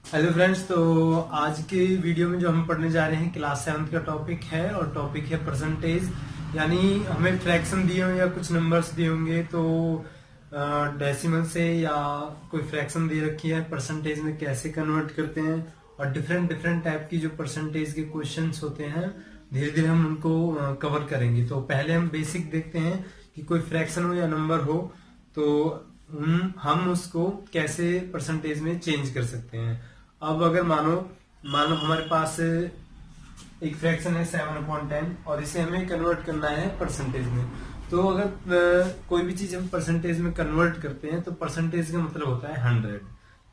Hello friends, तो आज के वीडियो में जो हम पढ़ने जा रहे हैं क्लास 7 का टॉपिक है और टॉपिक है परसेंटेज। यानी हमें फ्रैक्शन दिए हों या कुछ नंबर्स दिए होंगे तो डेसिमल से या कोई फ्रैक्शन दे रखी है परसेंटेज में कैसे कन्वर्ट करते हैं और डिफरेंट डिफरेंट टाइप की जो परसेंटेज के क्वेश्चंस होते हैं धीरे धीरे हम उनको कवर करेंगे। तो पहले हम बेसिक देखते हैं कि कोई फ्रैक्शन हो या नंबर हो तो हम उसको कैसे परसेंटेज में चेंज कर सकते हैं। अब अगर मानो हमारे पास एक फ्रैक्शन है 7/10 और इसे हमें कन्वर्ट करना है परसेंटेज में। तो अगर कोई भी चीज हम परसेंटेज में कन्वर्ट करते हैं तो परसेंटेज का मतलब होता है 100।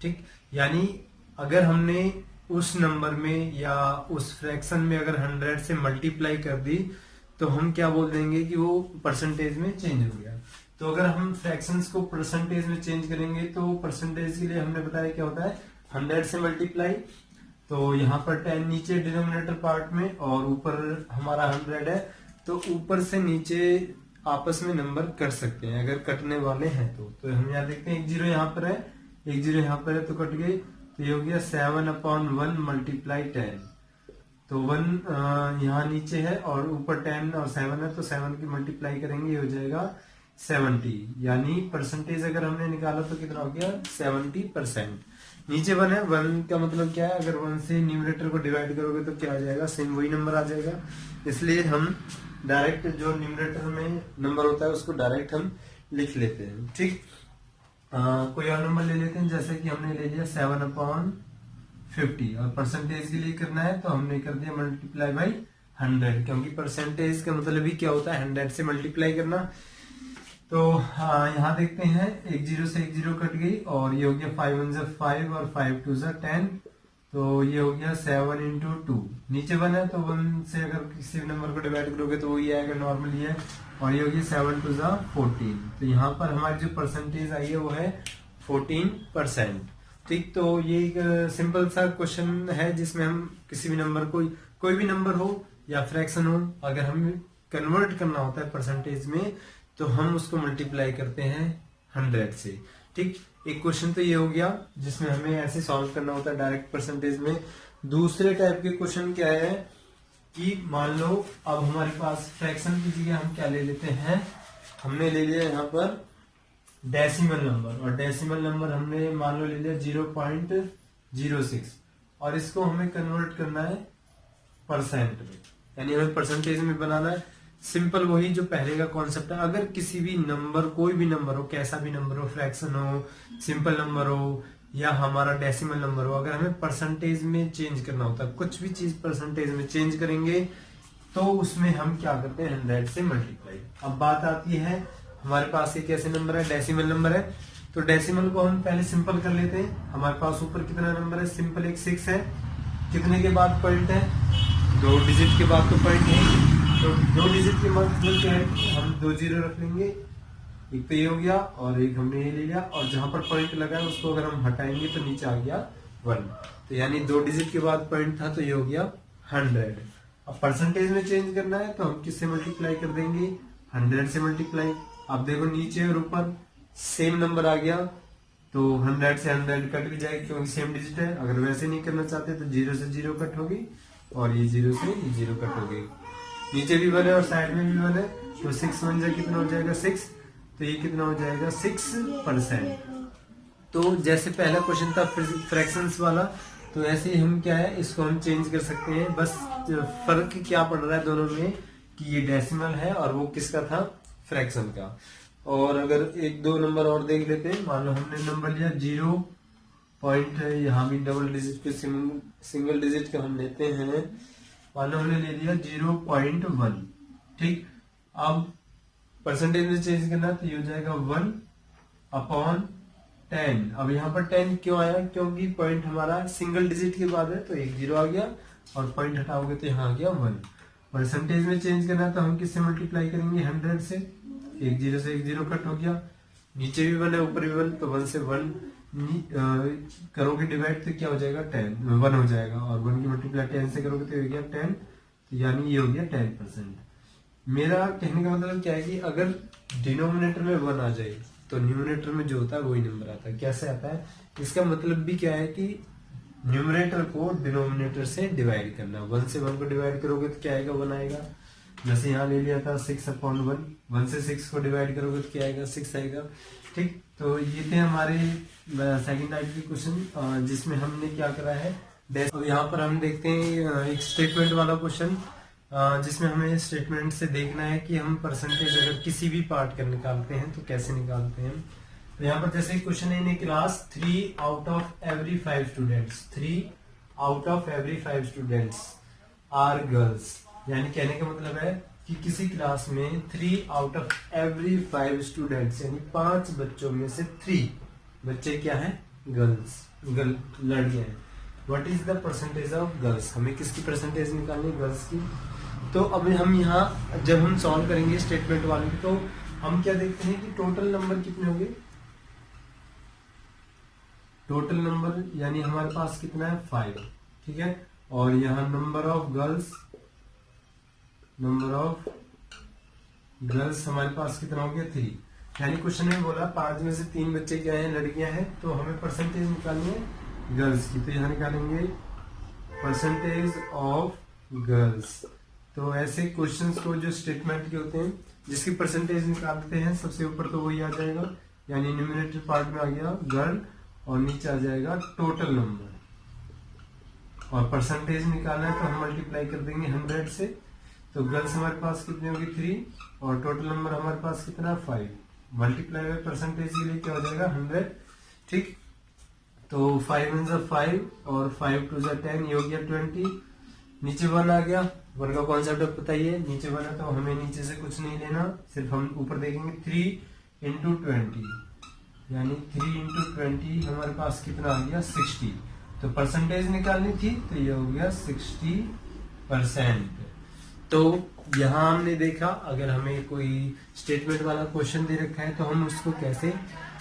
ठीक, यानी अगर हमने उस नंबर में या उस फ्रैक्शन में अगर 100 से मल्टीप्लाई कर दी तो हम क्या बोल देंगे कि वो परसेंटेज में चेंज हो गया। तो अगर हम फ्रैक्शंस को परसेंटेज में चेंज करेंगे तो परसेंटेज के लिए हमने बताया क्या होता है 100 से मल्टीप्लाई। तो यहाँ पर 10 नीचे डिनोमिनेटर पार्ट में और ऊपर हमारा 100 है, तो ऊपर से नीचे आपस में नंबर कट सकते हैं अगर कटने वाले हैं तो हम यहाँ देखते हैं 1 0 यहाँ पर है, 1 0 यहाँ पर है तो कट गए। तो ये हो गया 7/1 मल्टीप्लाई 10। तो 1 यहाँ नीचे है और ऊपर 10 और 7 है तो 7 की मल्टीप्लाई करेंगे ये हो जाएगा 70। यानी परसेंटेज अगर हमने निकाला तो कितना हो गया 70%। नीचे 1 है, 1 का मतलब क्या है, अगर 1 से न्यूमरेटर को डिवाइड करोगे तो क्या आ जाएगा, सेम वही नंबर आ जाएगा। इसलिए हम डायरेक्ट जो न्यूमरेटर में नंबर होता है उसको डायरेक्ट हम लिख लेते हैं। ठीक, कोई और नंबर ले लेते हैं, जैसे कि हमने ले लिया 7/50 और परसेंटेज के लिए करना है तो हमने कर दिया मल्टीप्लाई बाई 100, क्योंकि परसेंटेज का मतलब ही क्या होता है 100 से मल्टीप्लाई करना। तो यहाँ देखते हैं 1 0 से 1 0 कट गई और ये हो गया 5 1 5 और 5 2 10। तो ये हो गया 7 इंटू 2। नीचे 1 है तो 1 से अगर किसी भी नंबर को डिवाइड करोगे तो वही आएगा नॉर्मली है। और ये हो गया 7 2 14। तो यहाँ पर हमारी जो परसेंटेज आई है वो है 14%। ठीक, तो ये एक सिंपल सा क्वेश्चन है जिसमें हम किसी भी नंबर को, कोई भी नंबर हो या फ्रैक्शन हो, अगर हमें कन्वर्ट करना होता है परसेंटेज में तो हम उसको मल्टीप्लाई करते हैं 100 से। ठीक, एक क्वेश्चन तो ये हो गया जिसमें हमें ऐसे सॉल्व करना होता है डायरेक्ट परसेंटेज में। दूसरे टाइप के क्वेश्चन क्या है कि मान लो अब हमारे पास फ्रैक्शन की जगह हम क्या ले लेते हैं, हमने ले लिया यहाँ पर डेसिमल नंबर और डेसिमल नंबर हमने मान लो ले लिया 0.06 और इसको हमें कन्वर्ट करना है परसेंट में, यानी हमें परसेंटेज में बनाना है। सिंपल वही जो पहले का कॉन्सेप्ट है, अगर किसी भी नंबर, कोई भी नंबर हो, कैसा भी नंबर हो, फ्रैक्शन हो, सिंपल नंबर हो या हमारा डेसिमल नंबर हो, अगर हमें परसेंटेज में चेंज करना होता है, कुछ भी चीज परसेंटेज में चेंज करेंगे तो उसमें हम क्या करते हैं 100 से मल्टीप्लाई। अब बात आती है हमारे पास एक ऐसे नंबर है डेसिमल नंबर है, तो डेसिमल को हम पहले सिंपल कर लेते हैं। हमारे पास ऊपर कितना नंबर है, सिंपल एक 6 है, कितने के बाद पॉइंट है, 2 डिजिट के बाद तो पॉइंट है, तो 2 डिजिट के बाद क्या है हम 2 0 रख लेंगे। एक तो ये हो गया और एक हमने ये ले लिया और जहां पर पॉइंट लगा है उसको अगर हम हटाएंगे तो नीचे आ गया 1। तो यानी 2 डिजिट के बाद पॉइंट था तो ये हो गया 100। अब परसेंटेज में चेंज करना है तो हम किससे मल्टीप्लाई कर देंगे 100 से मल्टीप्लाई। अब देखो नीचे और ऊपर सेम नंबर आ गया तो 100 से 100 कट भी जाएगी क्योंकि सेम डिजिट है। अगर वैसे नहीं करना चाहते तो 0 से 0 कट होगी और ये 0 से 0 कट हो गई। नीचे भी 1 है और साइड में भी 1 है तो 6 1 जा कितना हो जाएगा 6, तो ये कितना हो जाएगा 6%। तो जैसे पहला क्वेश्चन था फ्रैक्शंस वाला, तो ऐसे ही हम क्या है इसको हम चेंज कर सकते हैं। बस फर्क क्या पड़ रहा है दोनों में कि ये डेसिमल है और वो किसका था, फ्रैक्शन का। और अगर एक दो नंबर और देख लेते हैं, मान लो हमने नंबर लिया 0 पॉइंट है, यहाँ भी डबल डिजिट के सिंगल डिजिट का हम लेते हैं, मान लो हमने ले लिया 0.1। ठीक, अब परसेंटेज में चेंज करना तो ये हो जाएगा 1/10। अब यहाँ पर 10 क्यों आया, क्योंकि पॉइंट हमारा सिंगल डिजिट के बाद है तो एक 0 आ गया और पॉइंट हटाओगे तो यहाँ आ गया 1। परसेंटेज में चेंज करना तो हम किससे मल्टीप्लाई करेंगे 100 से, एक 0 से एक 0 कट हो गया, नीचे भी 1 है ऊपर भी 1 तो 1 से 1 करोगे डिवाइड तो क्या हो जाएगा 1 हो जाएगा और 1 की मल्टीप्लाई 10 से करोगे तो हो गया 10, तो यानी ये हो गया 10%। मेरा कहने का मतलब क्या है कि अगर डिनोमिनेटर में 1 आ जाए तो न्यूमरेटर में जो होता है वही नंबर आता है। कैसे आता है, इसका मतलब भी क्या है कि न्यूमरेटर को डिनोमिनेटर से डिवाइड करना। 1 से 1 को डिवाइड करोगे तो क्या आएगा, 1 आएगा। जैसे यहाँ ले लिया था 6/1, 1 से 6 को डिवाइड करोगे तो क्या आएगा, 6 आएगा। ठीक, तो ये थे हमारे सेकंड टाइप के क्वेश्चन जिसमें हमने क्या करा है डैश। अब यहाँ पर हम देखते हैं एक स्टेटमेंट वाला क्वेश्चन जिसमें हमें स्टेटमेंट से देखना है कि हम परसेंटेज अगर किसी भी पार्ट का निकालते हैं तो कैसे निकालते हैं। तो यहाँ पर जैसे क्वेश्चन है, in class 3 out of every 5 students, 3 out of every 5 students are girls. यानी कहने का मतलब है कि किसी क्लास में 3 out of every 5 स्टूडेंट्स यानी 5 बच्चों में से 3 बच्चे क्या है, गर्ल्स, लड़कियां हैं। What is the percentage of girls, हमें किसकी परसेंटेज निकालनी है, गर्ल्स की। तो अभी हम यहाँ जब हम सॉल्व करेंगे स्टेटमेंट वाले की, तो हम क्या देखते हैं कि टोटल नंबर कितने होंगे, टोटल नंबर यानी हमारे पास कितना है 5, ठीक है। और यहाँ नंबर ऑफ गर्ल्स हमारे पास कितना हो गया 3। यानी क्वेश्चन में बोला 5 में से 3 बच्चे क्या हैं, लड़कियां हैं, तो हमें परसेंटेज निकालनी है गर्ल्स की। तो यहाँ निकालेंगे परसेंटेज ऑफ गर्ल्स। तो ऐसे क्वेश्चंस को जो स्टेटमेंट के होते हैं जिसकी परसेंटेज निकालते हैं सबसे ऊपर तो वही आ जाएगा, यानी न्यूमरेटर पार्ट में आ गया गर्ल और नीचे आ जाएगा टोटल नंबर। और परसेंटेज निकालना है तो हम मल्टीप्लाई कर देंगे 100 से। तो गर्ल्स हमारे पास कितनी होगी 3 और टोटल नंबर हमारे पास कितना 5, मल्टीप्लाई बाय परसेंटेज के लिए क्या हो जाएगा 100। ठीक, तो 5 × 5 और 5 × 10, ये हो गया 20। नीचे 1 आ गया, 1 का कॉन्सेप्ट पता ही है, नीचे 1 है तो हमें नीचे से कुछ नहीं लेना, सिर्फ हम ऊपर देखेंगे 3 × 20 यानी 3 × 20 हमारे पास कितना आ गया 60। तो परसेंटेज निकालनी थी तो ये हो गया 60%। तो यहाँ हमने देखा अगर हमें कोई स्टेटमेंट वाला क्वेश्चन दे रखा है तो हम उसको कैसे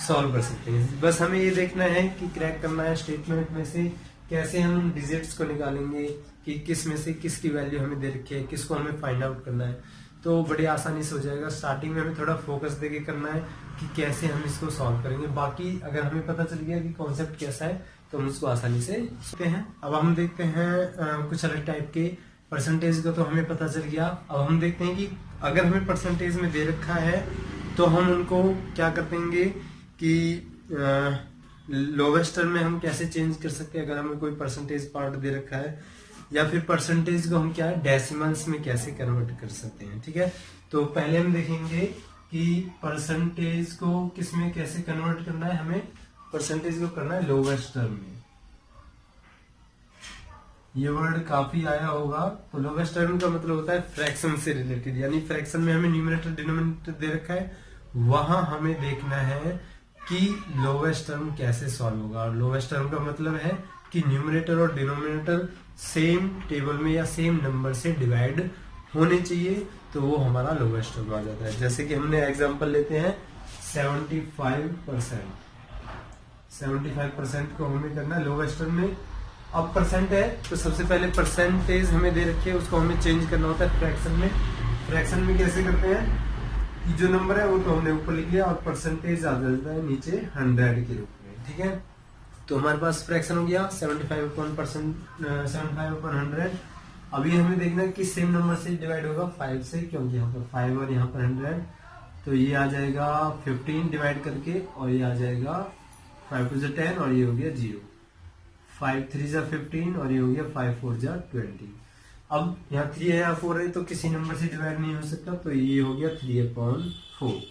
सॉल्व कर सकते हैं। बस हमें ये देखना है कि क्रैक करना है स्टेटमेंट में से कैसे हम डिजिट्स को निकालेंगे कि किस में से किसकी वैल्यू हमें दे रखी है, किसको हमें फाइंड आउट करना है। तो बड़ी आसानी से हो जाएगा। स्टार्टिंग में हमें थोड़ा फोकस देके करना है कि कैसे हम इसको सॉल्व करेंगे। बाकी अगर हमें पता चल गया कि कॉन्सेप्ट कैसा है तो हम उसको आसानी से सीखते हैं। अब हम देखते हैं कुछ अलग टाइप के परसेंटेज का, तो हमें पता चल गया। अब हम देखते हैं कि अगर हमें परसेंटेज में दे रखा है तो हम उनको क्या कर देंगे कि लोवेस्ट टर्म में हम कैसे चेंज कर सकते हैं अगर हमें कोई परसेंटेज पार्ट दे रखा है, या फिर परसेंटेज को हम क्या है डेसिमल्स में कैसे कन्वर्ट कर सकते हैं। ठीक है, तो पहले हम देखेंगे कि परसेंटेज को किस में कैसे कन्वर्ट करना है। हमें परसेंटेज को करना है लोवेस्ट टर्म में। ये वर्ड काफी आया होगा। तो लोवेस्ट टर्म का मतलब होता है फ्रैक्शन से रिलेटेड, यानी फ्रैक्शन में हमें न्यूमरेटर डिनोमिनेटर दे रखा है, वहां हमें देखना है कि लोवेस्ट टर्म कैसे सॉल्व होगा। और लोवेस्ट टर्म का मतलब है कि न्यूमरेटर और डिनोमिनेटर सेम टेबल में या सेम नंबर से डिवाइड होने चाहिए, तो वो हमारा लोवेस्ट टर्म आ जाता है। जैसे कि हमने एग्जांपल लेते हैं 75%। 75% को हमें करना है लोवेस्ट टर्म में। अब परसेंट है तो सबसे पहले परसेंटेज हमें दे रखी है, उसको हमें चेंज करना होता है फ्रैक्शन में। फ्रैक्शन में कैसे करते हैं कि जो नंबर है वो तो हमने ऊपर लिख लिया और परसेंटेज आ जाता है नीचे 100 के रूप में। ठीक है, तो हमारे पास फ्रैक्शन हो गया 75/100। अभी हमें देखना है कि सेम नंबर से डिवाइड होगा 5 से, क्योंकि यहाँ पर 5 और यहाँ पर 100, तो ये आ जाएगा 15 डिवाइड करके, और ये आ जाएगा 5 2 10 और ये हो गया 0। 5 3 15 और ये हो गया 5 4 20। अब यहाँ 3 है या 4 है तो किसी नंबर से डिवाइड नहीं हो सकता, तो ये हो गया 3/4।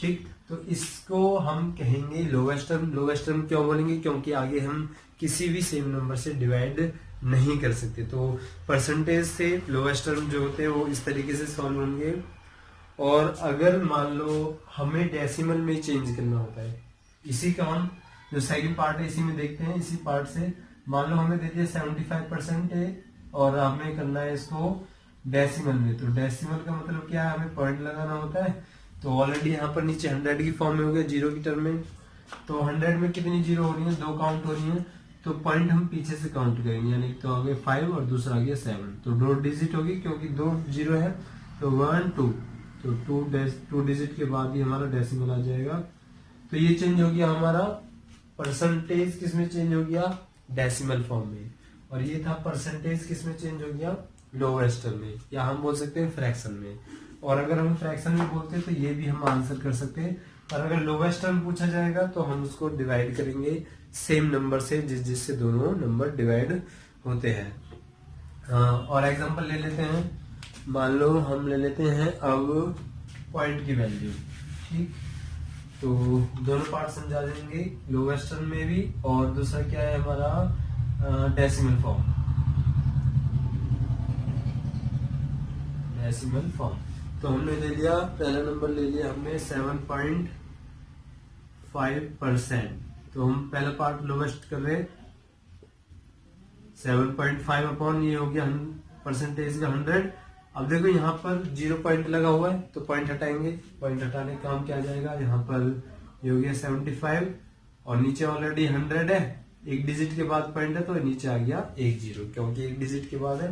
ठीक, तो इसको हम कहेंगे लोवेस्ट टर्म। लोवेस्ट टर्म क्यों बोलेंगे, क्योंकि आगे हम किसी भी सेम नंबर से डिवाइड नहीं कर सकते। तो परसेंटेज से लोवेस्ट टर्म जो होते हैं वो इस तरीके से सॉल्व होंगे। और अगर मान लो हमें डेसिमल में चेंज करना होता है, इसी का हम जो सेकंड पार्ट है इसी में देखते हैं। इसी पार्ट से मान लो हमें दे दिया 75% है और हमें करना है इसको डेसिमल में। तो डेसिमल का मतलब क्या है, हमें पॉइंट लगाना होता है। तो ऑलरेडी यहाँ पर नीचे 100 की फॉर्म में हो गया, 0 की टर्म में। तो 100 में कितनी 0 हो रही है, 2 काउंट हो रही है। तो पॉइंट हम पीछे से काउंट करेंगे, यानी तो आ गया 5 और दूसरा आ गया 7। तो 2 डिजिट होगी, क्योंकि 2 0 है तो 1 2, तो 2 डिजिट के बाद ही हमारा डेसिमल आ जाएगा। तो ये चेंज हो गया हमारा परसेंटेज, किसमें चेंज हो गया, डेसिमल फॉर्म में, और ये था परसेंटेज किसमें चेंज हो गया, लोवेस्टर में, या हम बोल सकते हैं फ्रैक्शन में। और अगर हम फ्रैक्शन में बोलते हैं तो ये भी हम आंसर कर सकते हैं, पर अगर लोवेस्टर में पूछा जाएगा तो हम उसको डिवाइड करेंगे सेम नंबर से जिससे दोनों नंबर डिवाइड होते हैं। और एग्जांपल ले लेते हैं, मान लो हम ले लेते हैं अब पॉइंट की वैल्यू, ठीक। तो दोनों पार्ट समझा देंगे, लोवेस्टर में भी, और दूसरा क्या है हमारा डेसिमल फॉर्म, डेसिमल फॉर्म। तो हमने ले लिया, पहला नंबर ले लिया हमने 7.5%। तो हम पहला पार्ट लोवेस्ट कर रहे, 7.5 अपॉन ये हो गया परसेंटेज का 100। अब देखो यहाँ पर 0 पॉइंट लगा हुआ है तो पॉइंट हटाएंगे, पॉइंट हटाने का काम क्या आ जाएगा, यहाँ पर ये हो गया 75 और नीचे ऑलरेडी 100 है, एक डिजिट के बाद पॉइंट है तो नीचे आ गया 10, क्योंकि एक डिजिट के बाद है।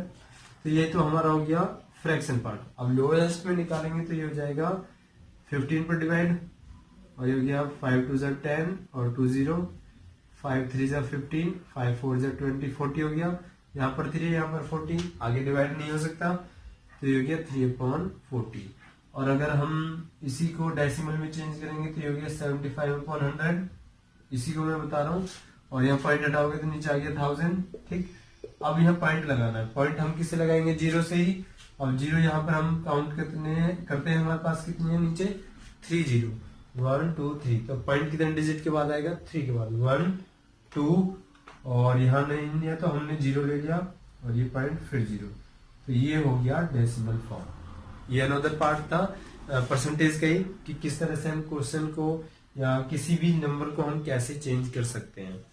तो ये तो हमारा हो गया फ्रैक्शन पार्ट। अब लोएस्ट में निकालेंगे तो ये हो जाएगा 15 पर डिवाइड, और ये हो गया 5 2 जा 10 और 2 0, 5 3 जा 15, 5 4 जा 20, 40 हो गया। यहाँ पर 3 यहाँ पर 40, आगे डिवाइड नहीं हो सकता, तो ये हो गया 3/40। और अगर हम इसी को डेसिमल में चेंज करेंगे तो ये हो गया 75/100, इसी को मैं बता रहा हूँ। और यहाँ पॉइंट हटाओगे तो नीचे आ गया 1000, ठीक। अब यहाँ पॉइंट लगाना है, पॉइंट हम किससे लगाएंगे, 0 से ही। और 0 यहाँ पर हम काउंट करते हैं हमारे पास कितनी है नीचे, 3 0, 1 2 3। तो पॉइंट कितने डिजिट के बाद आएगा, 3 के बाद, 1 2, और यहाँ नहीं है तो हमने 0 ले लिया और ये पॉइंट फिर 0। तो ये हो गया डेसिमल फॉर्म। ये अनदर पार्ट था परसेंटेज का ही, कि किस तरह से हम क्वेश्चन को या किसी भी नंबर को हम कैसे चेंज कर सकते हैं।